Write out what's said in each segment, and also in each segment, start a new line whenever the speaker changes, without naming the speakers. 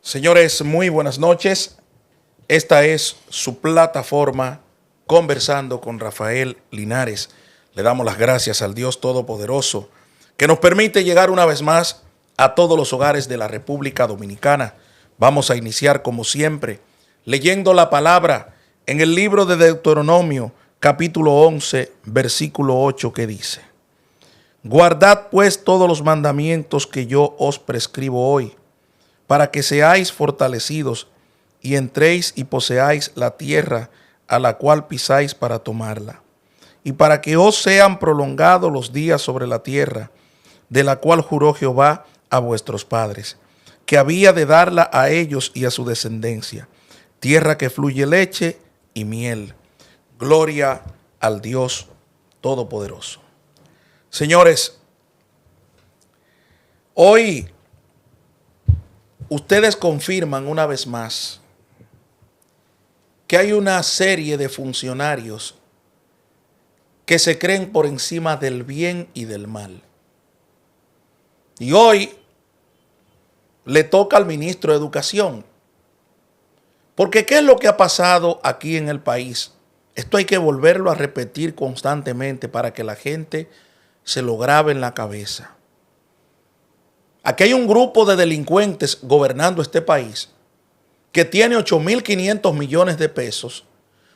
Señores, muy buenas noches. Esta es su plataforma Conversando con Rafael Linares. Le damos las gracias al Dios Todopoderoso que nos permite llegar una vez más a todos los hogares de la República Dominicana. Vamos a iniciar como siempre leyendo la palabra en el libro de Deuteronomio, capítulo 11, versículo 8, que dice: Guardad pues todos los mandamientos que yo os prescribo hoy, para que seáis fortalecidos y entréis y poseáis la tierra a la cual pisáis para tomarla, y para que os sean prolongados los días sobre la tierra, de la cual juró Jehová a vuestros padres, que había de darla a ellos y a su descendencia, tierra que fluye leche y miel. Gloria al Dios Todopoderoso. Señores, hoy ustedes confirman una vez más que hay una serie de funcionarios que se creen por encima del bien y del mal. Y hoy le toca al ministro de Educación. Porque ¿qué es lo que ha pasado aquí en el país? Esto hay que volverlo a repetir constantemente para que la gente se lo grabe en la cabeza. Aquí hay un grupo de delincuentes gobernando este país que tiene 8.500 millones de pesos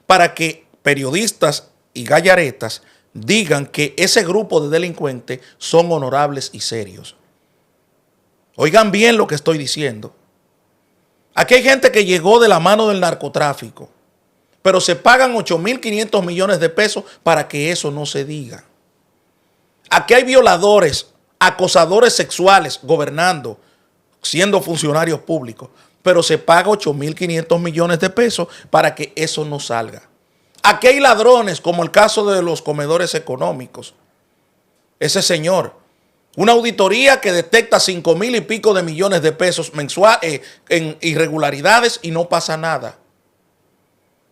para que periodistas y gallaretas digan que ese grupo de delincuentes son honorables y serios. Oigan bien lo que estoy diciendo. Aquí hay gente que llegó de la mano del narcotráfico, pero se pagan 8.500 millones de pesos para que eso no se diga. Aquí hay violadores, acosadores sexuales gobernando, siendo funcionarios públicos, pero se paga 8.500 millones de pesos para que eso no salga. Aquí hay ladrones, como el caso de los comedores económicos. Ese señor, una auditoría que detecta 5.000 y pico de millones de pesos mensuales en irregularidades y no pasa nada.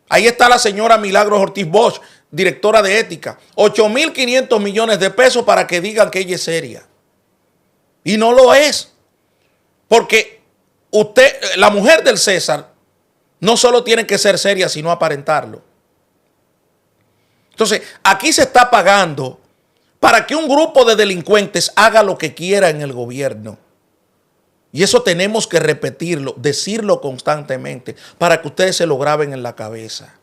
Ahí está la señora Milagros Ortiz Bosch, directora de ética. 8.500 millones de pesos para que digan que ella es seria. Y no lo es. Porque usted, la mujer del César, no solo tiene que ser seria, sino aparentarlo. Entonces, aquí se está pagando para que un grupo de delincuentes haga lo que quiera en el gobierno. Y eso tenemos que repetirlo, decirlo constantemente, para que ustedes se lo graben en la cabeza.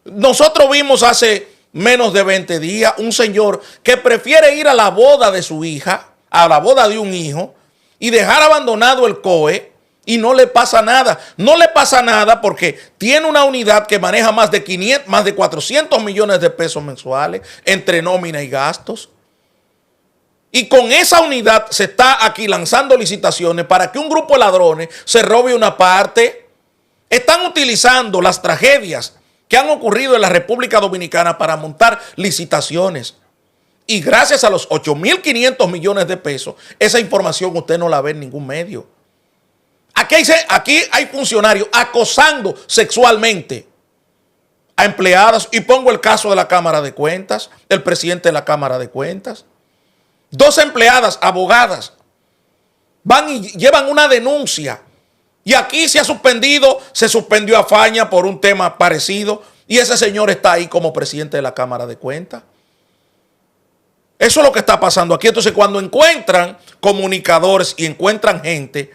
Nosotros vimos hace menos de 20 días un señor que prefiere ir a la boda de su hija, a la boda de un hijo, y dejar abandonado el COE y no le pasa nada. No le pasa nada porque tiene una unidad que maneja más de 400 millones de pesos mensuales entre nómina y gastos. Y con esa unidad se está aquí lanzando licitaciones para que un grupo de ladrones se robe una parte. Están utilizando las tragedias que han ocurrido en la República Dominicana para montar licitaciones. Y gracias a los 8.500 millones de pesos, esa información usted no la ve en ningún medio. Aquí hay funcionarios acosando sexualmente a empleadas. Y pongo el caso de la Cámara de Cuentas, el presidente de la Cámara de Cuentas. 2 empleadas, abogadas, van y llevan una denuncia. Y aquí se suspendió a Faña por un tema parecido. Y ese señor está ahí como presidente de la Cámara de Cuentas. Eso es lo que está pasando aquí. Entonces, cuando encuentran comunicadores y encuentran gente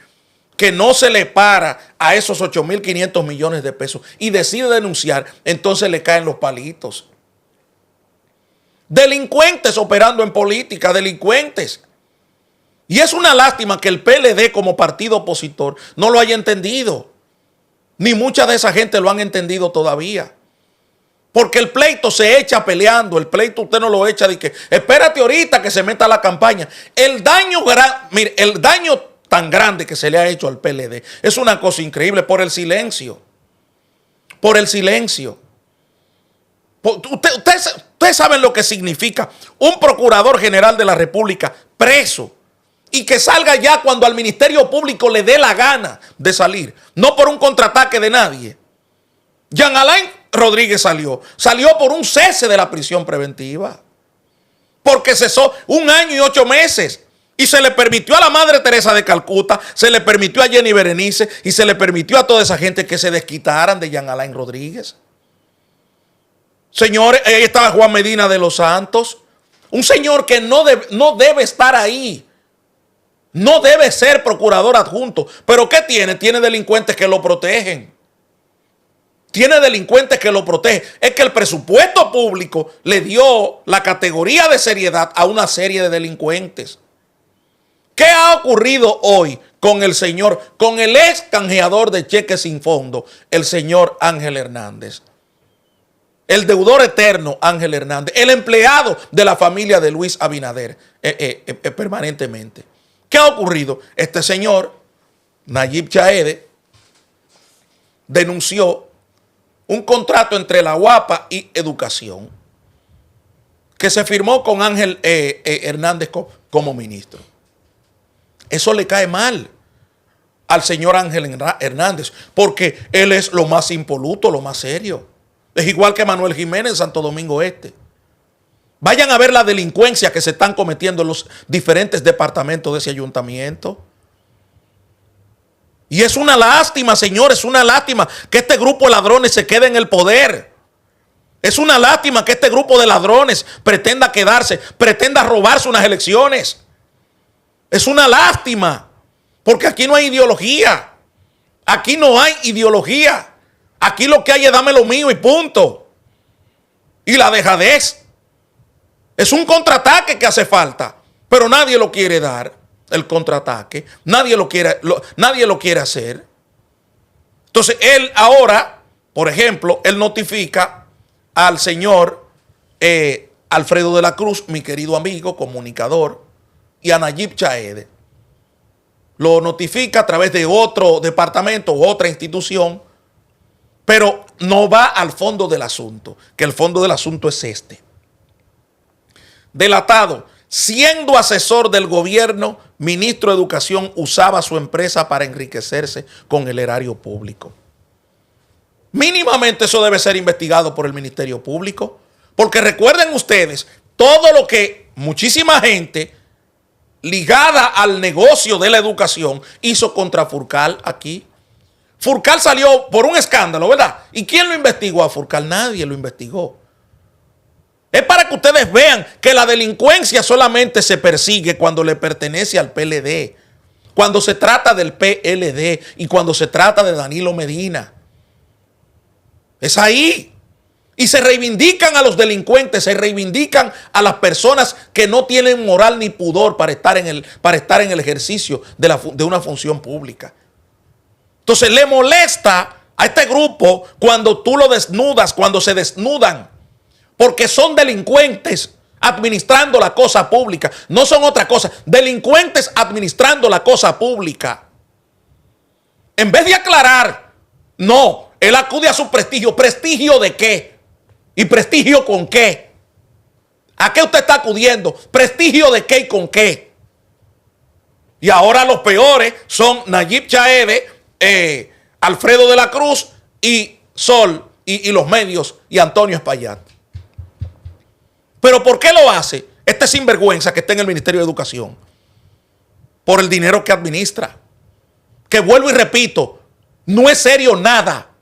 que no se le para a esos 8.500 millones de pesos y decide denunciar, entonces le caen los palitos. Delincuentes operando en política, delincuentes. Y es una lástima que el PLD como partido opositor no lo haya entendido. Ni mucha de esa gente lo han entendido todavía. Porque el pleito se echa peleando. El pleito usted no lo echa de que espérate ahorita que se meta la campaña. El daño tan grande que se le ha hecho al PLD es una cosa increíble por el silencio. Por el silencio. Ustedes saben lo que significa un procurador general de la República preso y que salga ya cuando al Ministerio Público le dé la gana de salir, no por un contraataque de nadie. Jean Alain Rodríguez salió por un cese de la prisión preventiva, porque cesó 1 año y 8 meses Y se le permitió a la Madre Teresa de Calcuta, se le permitió a Jenny Berenice y se le permitió a toda esa gente que se desquitaran de Jean Alain Rodríguez. Señores, ahí estaba Juan Medina de los Santos, un señor que no debe estar ahí. No debe ser procurador adjunto. ¿Pero qué tiene? Tiene delincuentes que lo protegen. Tiene delincuentes que lo protegen. Es que el presupuesto público le dio la categoría de seriedad a una serie de delincuentes. ¿Qué ha ocurrido hoy con el señor, con el ex canjeador de cheques sin fondo, el señor Ángel Hernández? El deudor eterno Ángel Hernández, el empleado de la familia de Luis Abinader permanentemente. ¿Qué ha ocurrido? Este señor, Nayib Chaede, denunció un contrato entre la UAPA y Educación que se firmó con Ángel Hernández como ministro. Eso le cae mal al señor Ángel Hernández, porque él es lo más impoluto, lo más serio. Es igual que Manuel Jiménez en Santo Domingo Este. Vayan a ver la delincuencia que se están cometiendo en los diferentes departamentos de ese ayuntamiento. Y es una lástima, señores, una lástima que este grupo de ladrones se quede en el poder. Es una lástima que este grupo de ladrones pretenda quedarse, pretenda robarse unas elecciones. Es una lástima, porque aquí no hay ideología. Aquí no hay ideología. Aquí lo que hay es dame lo mío y punto. Y la dejadez. Es un contraataque que hace falta, pero nadie lo quiere dar, el contraataque. Nadie lo quiere hacer. Entonces, él ahora, por ejemplo, él notifica al señor Alfredo de la Cruz, mi querido amigo, comunicador, y a Nayib Chaede. Lo notifica a través de otro departamento u otra institución, pero no va al fondo del asunto, que el fondo del asunto es este. Delatado, siendo asesor del gobierno, ministro de Educación usaba su empresa para enriquecerse con el erario público. Mínimamente eso debe ser investigado por el Ministerio Público, porque recuerden ustedes todo lo que muchísima gente ligada al negocio de la educación hizo contra Furcal aquí. Furcal salió por un escándalo, ¿verdad? ¿Y quién lo investigó a Furcal? Nadie lo investigó. Es para que ustedes vean que la delincuencia solamente se persigue cuando le pertenece al PLD, cuando se trata del PLD y cuando se trata de Danilo Medina. Es ahí. Y se reivindican a los delincuentes, se reivindican a las personas que no tienen moral ni pudor para estar en el ejercicio de una función pública. Entonces le molesta a este grupo cuando tú lo desnudas, cuando se desnudan, porque son delincuentes administrando la cosa pública. No son otra cosa, delincuentes administrando la cosa pública. En vez de aclarar, no, él acude a su prestigio. ¿Prestigio de qué? ¿Y prestigio con qué? ¿A qué usted está acudiendo? ¿Prestigio de qué y con qué? Y ahora los peores son Nayib Chaede, Alfredo de la Cruz y Sol y los medios y Antonio Espaillat. ¿Pero por qué lo hace este sinvergüenza que está en el Ministerio de Educación? Por el dinero que administra. Que vuelvo y repito, no es serio nada.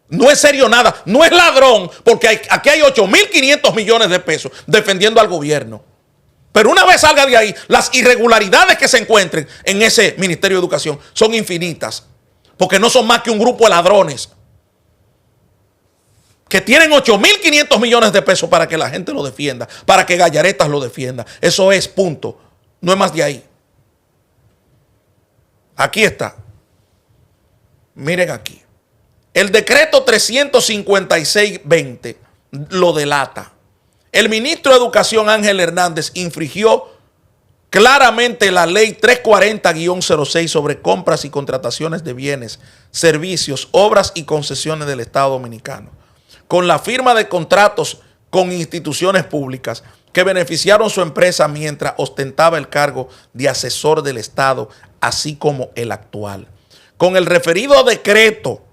No es serio nada. No es ladrón, porque aquí hay 8.500 millones de pesos defendiendo al gobierno. Pero una vez salga de ahí, las irregularidades que se encuentren en ese Ministerio de Educación son infinitas. Porque no son más que un grupo de ladrones que tienen 8.500 millones de pesos para que la gente lo defienda, para que Gallaretas lo defienda. Eso es, punto. No es más de ahí. Aquí está. Miren aquí. El decreto 356-20 lo delata. El ministro de Educación Ángel Hernández infringió claramente la ley 340-06 sobre compras y contrataciones de bienes, servicios, obras y concesiones del Estado Dominicano, con la firma de contratos con instituciones públicas que beneficiaron su empresa mientras ostentaba el cargo de asesor del Estado, así como el actual. Con el referido decreto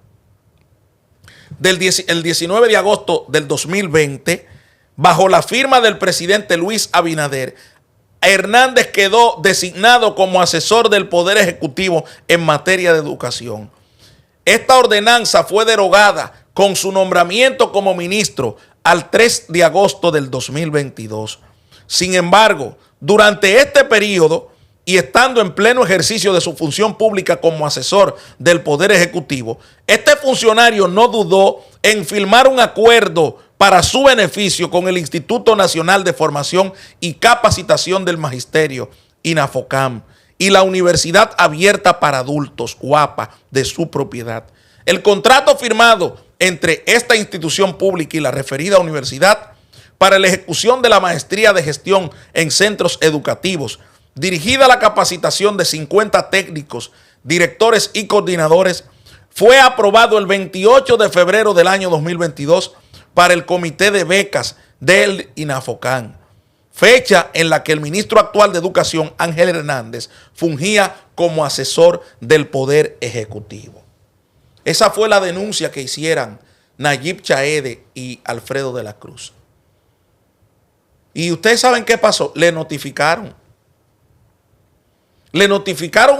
el 19 de agosto del 2020, bajo la firma del presidente Luis Abinader, Hernández quedó designado como asesor del Poder Ejecutivo en materia de educación. Esta ordenanza fue derogada con su nombramiento como ministro al 3 de agosto del 2022. Sin embargo, durante este periodo y estando en pleno ejercicio de su función pública como asesor del Poder Ejecutivo, este funcionario no dudó en firmar un acuerdo para su beneficio con el Instituto Nacional de Formación y Capacitación del Magisterio, INAFOCAM, y la Universidad Abierta para Adultos, UAPA, de su propiedad. El contrato firmado entre esta institución pública y la referida universidad para la ejecución de la maestría de gestión en centros educativos, dirigida a la capacitación de 50 técnicos, directores y coordinadores, fue aprobado el 28 de febrero del año 2022 para el Comité de Becas del INAFOCAM, fecha en la que el ministro actual de Educación, Ángel Hernández, fungía como asesor del Poder Ejecutivo. Esa fue la denuncia que hicieran Nayib Chaede y Alfredo de la Cruz. Y ustedes saben qué pasó. Le notificaron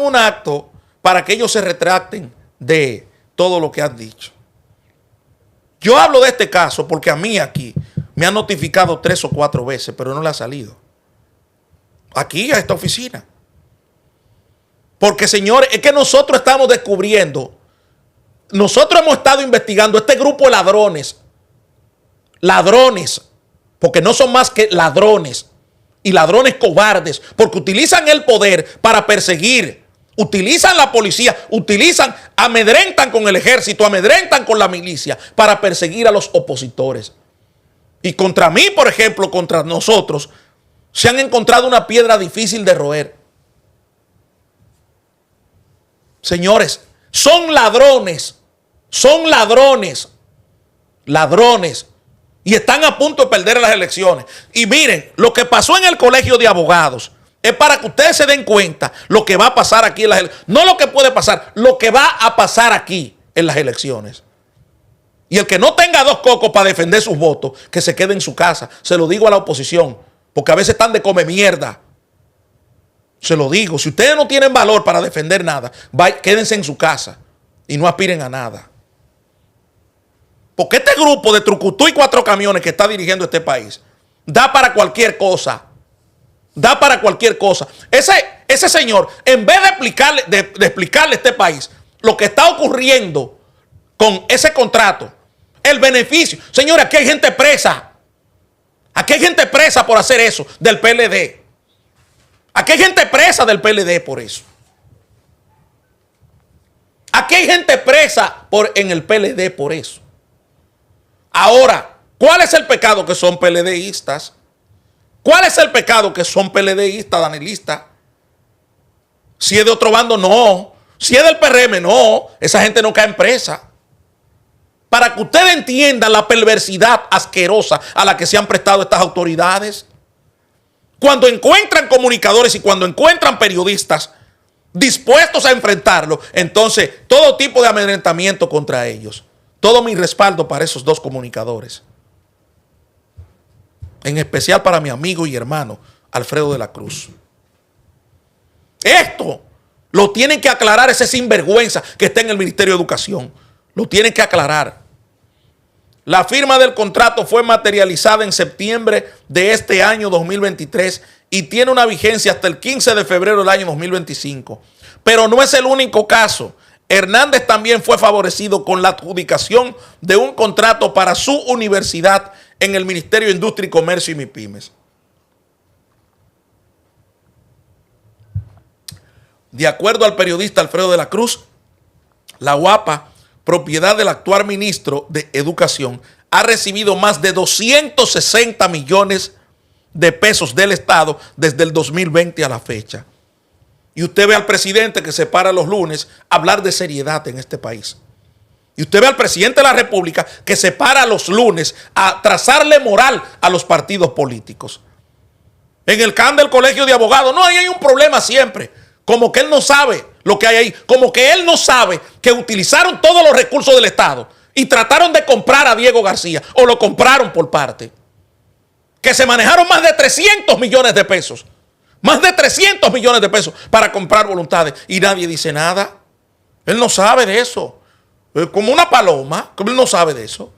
un acto para que ellos se retracten de todo lo que han dicho. Yo hablo de este caso porque a mí aquí me han notificado 3 o 4 veces, pero no le ha salido. Aquí a esta oficina. Porque, señores, es que nosotros estamos descubriendo, nosotros hemos estado investigando este grupo de ladrones, porque no son más que ladrones y ladrones cobardes, porque utilizan el poder para perseguir, utilizan la policía, amedrentan con el ejército, amedrentan con la milicia para perseguir a los opositores. Y contra mí, por ejemplo, contra nosotros, se han encontrado una piedra difícil de roer. Señores, son ladrones, y están a punto de perder las elecciones. Y miren, lo que pasó en el Colegio de Abogados es para que ustedes se den cuenta lo que va a pasar aquí en las elecciones. No lo que puede pasar, lo que va a pasar aquí en las elecciones. Y el que no tenga 2 cocos para defender sus votos, que se quede en su casa. Se lo digo a la oposición, porque a veces están de come mierda. Se lo digo, si ustedes no tienen valor para defender nada, quédense en su casa y no aspiren a nada. Porque este grupo de trucutú y 4 camiones que está dirigiendo este país da para cualquier cosa. Da para cualquier cosa. Ese señor, en vez de explicarle a este país lo que está ocurriendo con ese contrato, el beneficio. Señores, aquí hay gente presa. Aquí hay gente presa por hacer eso, del PLD. Aquí hay gente presa del PLD por eso. Aquí hay gente presa en el PLD por eso. Ahora, ¿cuál es el pecado? Que son PLDistas. ¿Cuál es el pecado? Que son PLDistas, danielistas. Si es de otro bando, no. Si es del PRM, no. Esa gente no cae en presa. Para que ustedes entiendan la perversidad asquerosa a la que se han prestado estas autoridades. Cuando encuentran comunicadores y cuando encuentran periodistas dispuestos a enfrentarlo, entonces todo tipo de amedrentamiento contra ellos. Todo mi respaldo para esos 2 comunicadores. En especial para mi amigo y hermano Alfredo de la Cruz. Esto lo tienen que aclarar ese sinvergüenza que está en el Ministerio de Educación. Lo tienen que aclarar. La firma del contrato fue materializada en septiembre de este año 2023 y tiene una vigencia hasta el 15 de febrero del año 2025. Pero no es el único caso. Hernández también fue favorecido con la adjudicación de un contrato para su universidad en el Ministerio de Industria y Comercio y MIPYMES. De acuerdo al periodista Alfredo de la Cruz, la UAPA, propiedad del actual ministro de Educación, ha recibido más de 260 millones de pesos del Estado desde el 2020 a la fecha. Y usted ve al presidente que se para los lunes a hablar de seriedad en este país. Y usted ve al presidente de la República que se para los lunes a trazarle moral a los partidos políticos. En el CAN del Colegio de Abogados, no, ahí hay un problema siempre. Como que él no sabe lo que hay ahí. Como que él no sabe que utilizaron todos los recursos del Estado y trataron de comprar a Diego García, o lo compraron por parte. Que se manejaron más de 300 millones de pesos Más de 300 millones de pesos para comprar voluntades. Y nadie dice nada. Él no sabe de eso. Como una paloma, él no sabe de eso.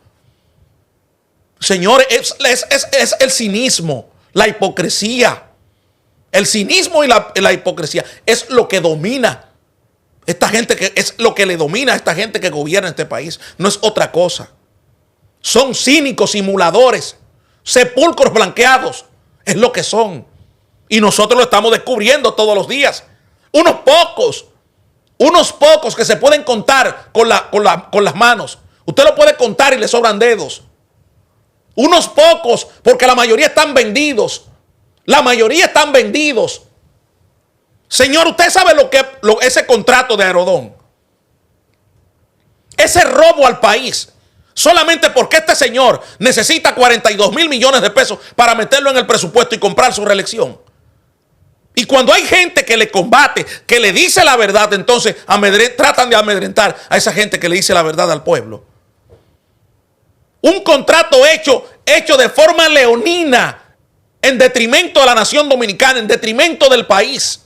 Señores, es el cinismo, la hipocresía. El cinismo y la hipocresía es lo que domina esta gente, que es lo que le domina a esta gente que gobierna este país. No es otra cosa. Son cínicos, simuladores, sepulcros blanqueados. Es lo que son. Y nosotros lo estamos descubriendo todos los días. Unos pocos que se pueden contar con las manos. Usted lo puede contar y le sobran dedos. Unos pocos, porque la mayoría están vendidos. La mayoría están vendidos. Señor, usted sabe ese contrato de Aerodón. Ese robo al país. Solamente porque este señor necesita 42 mil millones de pesos para meterlo en el presupuesto y comprar su reelección. Y cuando hay gente que le combate, que le dice la verdad, entonces tratan de amedrentar a esa gente que le dice la verdad al pueblo. Un contrato hecho de forma leonina, en detrimento de la nación dominicana, en detrimento del país.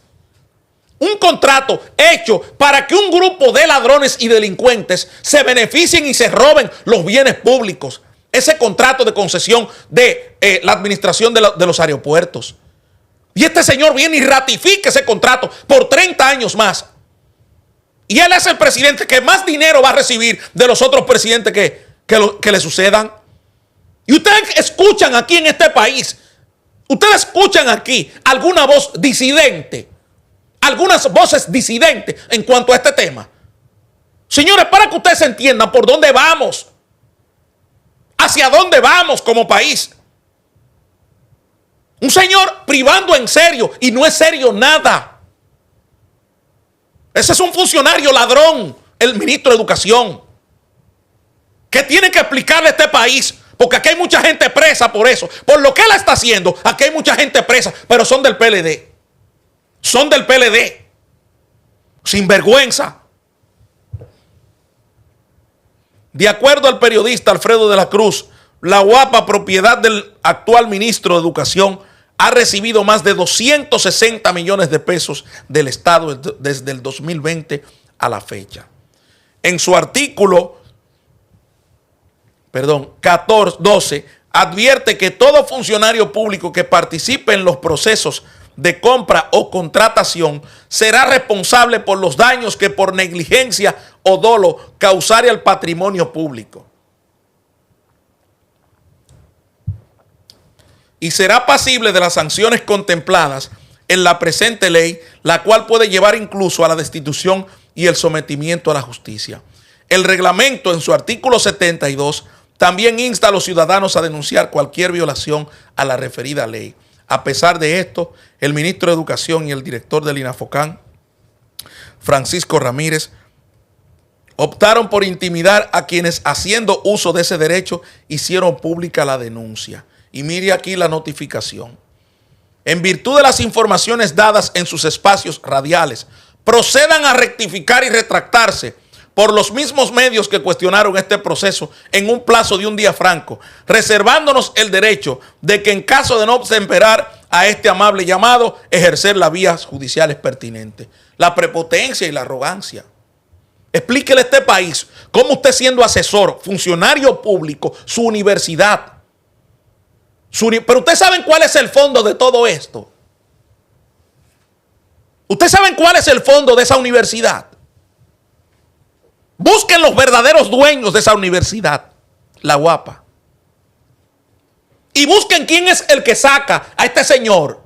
Un contrato hecho para que un grupo de ladrones y delincuentes se beneficien y se roben los bienes públicos. Ese contrato de concesión de la administración de los aeropuertos. Y este señor viene y ratifica ese contrato por 30 años más. Y él es el presidente que más dinero va a recibir de los otros presidentes que le sucedan. Y ustedes escuchan aquí en este país, ustedes escuchan aquí alguna voz disidente, algunas voces disidentes en cuanto a este tema. Señores, para que ustedes entiendan por dónde vamos, hacia dónde vamos como país. Un señor privando en serio y no es serio nada. Ese es un funcionario ladrón, el ministro de Educación, que tiene que explicarle a este país, porque aquí hay mucha gente presa por eso. Por lo que él está haciendo, aquí hay mucha gente presa, pero son del PLD. Son del PLD. Sinvergüenza. De acuerdo al periodista Alfredo de la Cruz, la UAPA, propiedad del actual ministro de Educación, ha recibido más de 260 millones de pesos del Estado desde el 2020 a la fecha. En su artículo 12, advierte que todo funcionario público que participe en los procesos de compra o contratación será responsable por los daños que por negligencia o dolo causare al patrimonio público. Y será pasible de las sanciones contempladas en la presente ley, la cual puede llevar incluso a la destitución y el sometimiento a la justicia. El reglamento, en su artículo 72, también insta a los ciudadanos a denunciar cualquier violación a la referida ley. A pesar de esto, el ministro de Educación y el director del INAFOCAN, Francisco Ramírez, optaron por intimidar a quienes, haciendo uso de ese derecho, hicieron pública la denuncia. Y mire aquí la notificación. En virtud de las informaciones dadas en sus espacios radiales, procedan a rectificar y retractarse por los mismos medios que cuestionaron este proceso en un plazo de un día franco, reservándonos el derecho de que en caso de no obtemperar a este amable llamado, ejercer las vías judiciales pertinentes. La prepotencia y la arrogancia. Explíquele a este país cómo usted, siendo asesor, funcionario público, su universidad. Pero ustedes saben cuál es el fondo de todo esto. Ustedes saben cuál es el fondo de esa universidad. Busquen los verdaderos dueños de esa universidad, la UAPA. Y busquen quién es el que saca a este señor.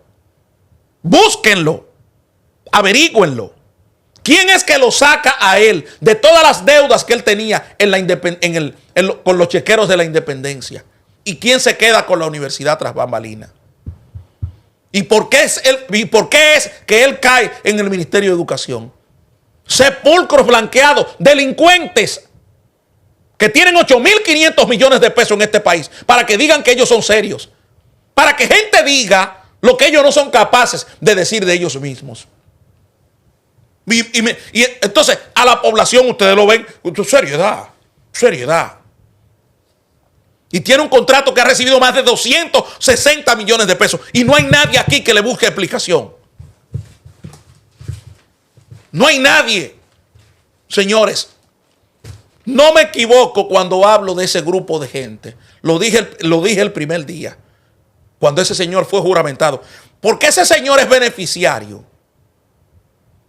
Búsquenlo, averigüenlo. ¿Quién es que lo saca a él de todas las deudas que él tenía con los chequeros de la independencia? ¿Y quién se queda con la universidad tras bambalina? ¿Y por qué es que él cae en el Ministerio de Educación? Sepulcros blanqueados, delincuentes que tienen 8.500 millones de pesos en este país para que digan que ellos son serios. Para que gente diga lo que ellos no son capaces de decir de ellos mismos. Y entonces a la población ustedes lo ven, seriedad. Y tiene un contrato que ha recibido más de 260 millones de pesos. Y no hay nadie aquí que le busque explicación. No hay nadie. Señores, no me equivoco cuando hablo de ese grupo de gente. Lo dije el primer día, cuando ese señor fue juramentado. Porque ese señor es beneficiario.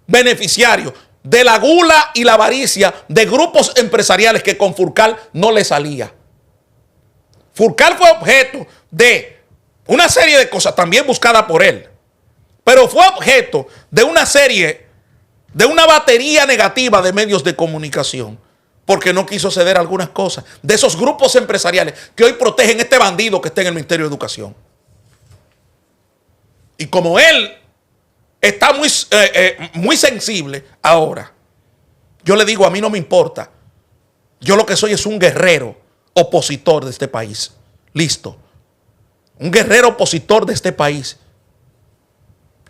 Beneficiario de la gula y la avaricia de grupos empresariales que con Furcal no le salía. Furcal fue objeto de una serie de cosas también buscadas por él. Pero fue objeto de una serie, de una batería negativa de medios de comunicación. Porque no quiso ceder algunas cosas de esos grupos empresariales que hoy protegen a este bandido que está en el Ministerio de Educación. Y como él está muy sensible ahora, yo le digo, a mí no me importa. Yo lo que soy es un guerrero opositor de este país. Listo. Un guerrero opositor de este país.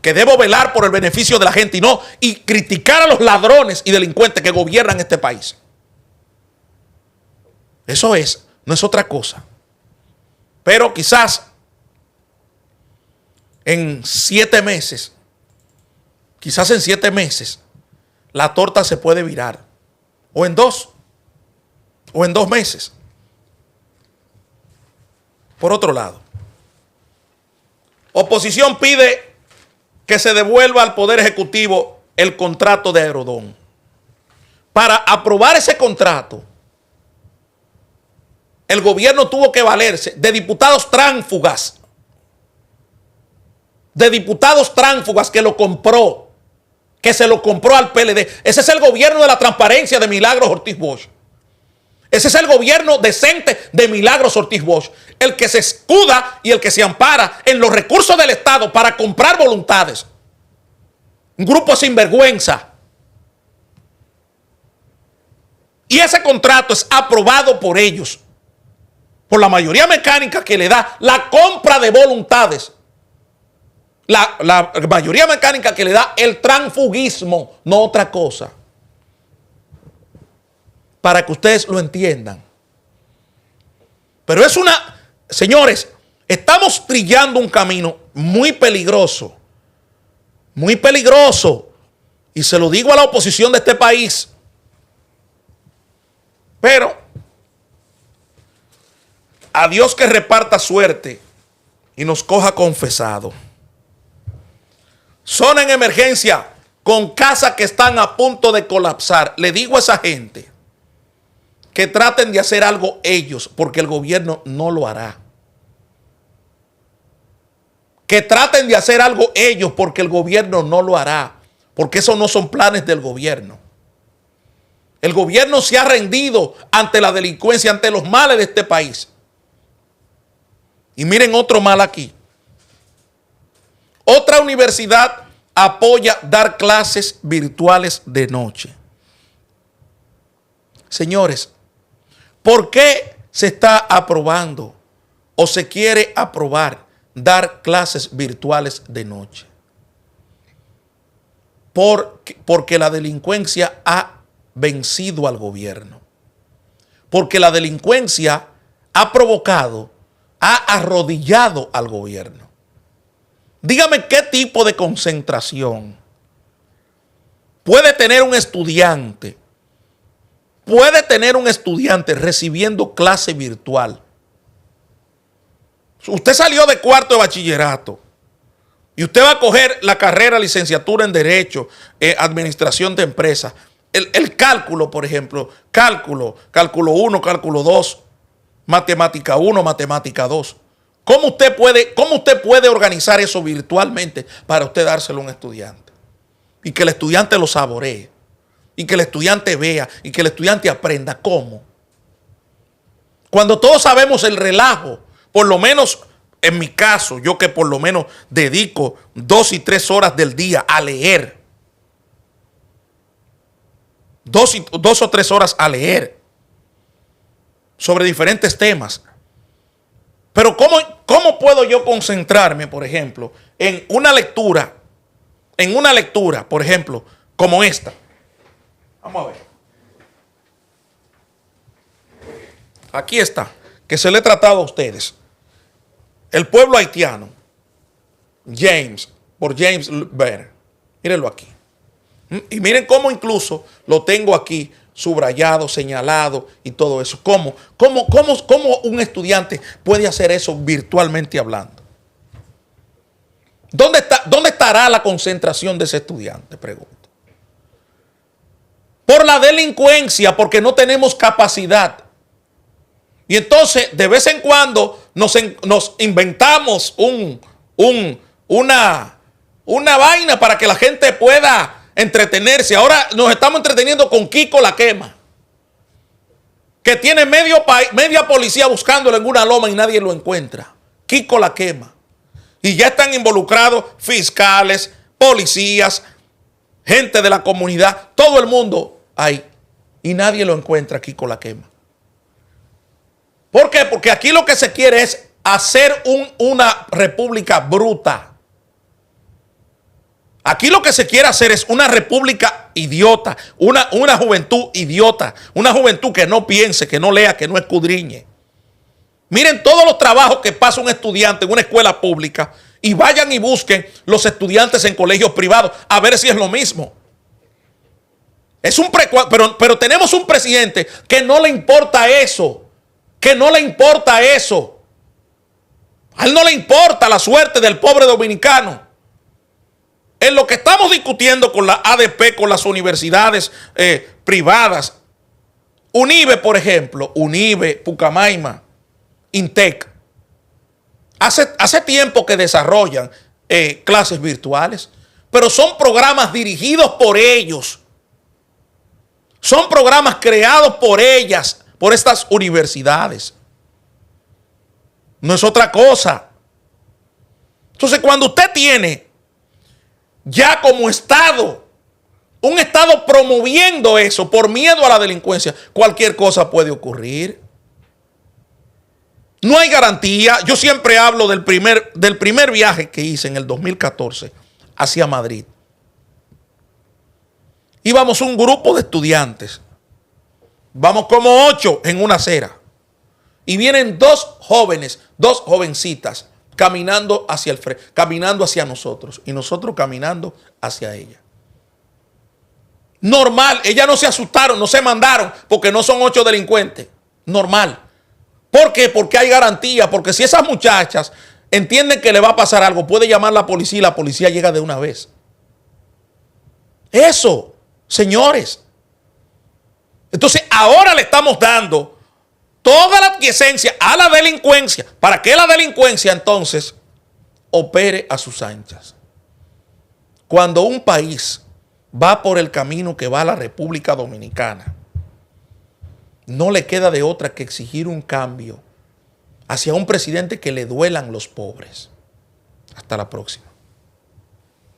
Que debo velar por el beneficio de la gente y criticar a los ladrones y delincuentes que gobiernan este país. Eso es, no es otra cosa. Pero quizás en 7 meses, la torta se puede virar. O en 2 meses. Por otro lado, oposición pide que se devuelva al Poder Ejecutivo el contrato de Aerodón. Para aprobar ese contrato, el gobierno tuvo que valerse de diputados tránsfugas. De diputados tránsfugas que lo compró. Que se lo compró al PLD. Ese es el gobierno de la transparencia de Milagros Ortiz Bosch. Ese es el gobierno decente de Milagros Ortiz Bosch. El que se escuda y el que se ampara en los recursos del Estado para comprar voluntades. Un grupo sinvergüenza. Y ese contrato es aprobado por ellos. Por la mayoría mecánica que le da la compra de voluntades. La mayoría mecánica que le da el transfugismo, no otra cosa. Para que ustedes lo entiendan. Pero es señores, estamos trillando un camino muy peligroso. Muy peligroso. Y se lo digo a la oposición de este país. Pero a Dios que reparta suerte y nos coja confesado. Zona en emergencia con casas que están a punto de colapsar. Le digo a esa gente que traten de hacer algo ellos, porque el gobierno no lo hará. Que traten de hacer algo ellos, porque el gobierno no lo hará. Porque esos no son planes del gobierno. El gobierno se ha rendido ante la delincuencia, ante los males de este país. Y miren otro mal aquí. Otra universidad apoya dar clases virtuales de noche. Señores, ¿por qué se está aprobando o se quiere aprobar dar clases virtuales de noche? Porque la delincuencia ha vencido al gobierno. Porque la delincuencia ha provocado, ha arrodillado al gobierno. Dígame qué tipo de concentración puede tener un estudiante. Puede tener un estudiante recibiendo clase virtual. Usted salió de cuarto de bachillerato y usted va a coger la carrera licenciatura en Derecho, Administración de Empresas. El cálculo, por ejemplo, cálculo 1, cálculo 2, matemática 1, matemática 2. ¿Cómo usted puede organizar eso virtualmente para usted dárselo a un estudiante? Y que el estudiante lo saboree. Y que el estudiante vea. Y que el estudiante aprenda. ¿Cómo? Cuando todos sabemos el relajo, por lo menos en mi caso, yo que por lo menos dedico 2 y 3 horas del día a leer. 2 o 3 horas a leer sobre diferentes temas. Pero ¿cómo puedo yo concentrarme, por ejemplo, en una lectura, por ejemplo, como esta? Vamos a ver. Aquí está, que se le he tratado a ustedes. El pueblo haitiano, por James Byrne. Mírenlo aquí. Y miren cómo incluso lo tengo aquí subrayado, señalado y todo eso. ¿Cómo un estudiante puede hacer eso virtualmente hablando? ¿Dónde estará la concentración de ese estudiante? Pregunto. Por la delincuencia, porque no tenemos capacidad. Y entonces, de vez en cuando, nos inventamos una vaina para que la gente pueda entretenerse. Ahora nos estamos entreteniendo con Kiko La Quema, que tiene media policía buscándolo en una loma y nadie lo encuentra. Kiko La Quema. Y ya están involucrados fiscales, policías, gente de la comunidad, todo el mundo ahí. Y nadie lo encuentra, Kiko La Quema. ¿Por qué? Porque aquí lo que se quiere es hacer una república bruta. Aquí lo que se quiere hacer es una república idiota, una juventud idiota, una juventud que no piense, que no lea, que no escudriñe. Miren todos los trabajos que pasa un estudiante en una escuela pública y vayan y busquen los estudiantes en colegios privados a ver si es lo mismo. Pero tenemos un presidente que no le importa eso, que no le importa eso. A él no le importa la suerte del pobre dominicano. En lo que estamos discutiendo con la ADP, con las universidades privadas, UNIBE, por ejemplo, UNIBE, Pucamaima, INTEC, hace tiempo que desarrollan clases virtuales, pero son programas dirigidos por ellos. Son programas creados por ellas, por estas universidades. No es otra cosa. Entonces, cuando usted tiene ya como Estado, un Estado promoviendo eso por miedo a la delincuencia, cualquier cosa puede ocurrir. No hay garantía. Yo siempre hablo del primer viaje que hice en el 2014 hacia Madrid. Íbamos un grupo de estudiantes. Vamos como 8 en una acera. Y vienen dos jovencitas, caminando hacia el frente, caminando hacia nosotros. Y nosotros caminando hacia ella. Normal. Ellas no se asustaron, no se mandaron, porque no son 8 delincuentes. Normal. ¿Por qué? Porque hay garantía. Porque si esas muchachas entienden que le va a pasar algo, puede llamar a la policía y la policía llega de una vez. Eso, señores. Entonces ahora le estamos dando toda la aquiescencia a la delincuencia para que la delincuencia entonces opere a sus anchas. Cuando un país va por el camino que va a la República Dominicana, no le queda de otra que exigir un cambio hacia un presidente que le duelan los pobres. Hasta la próxima.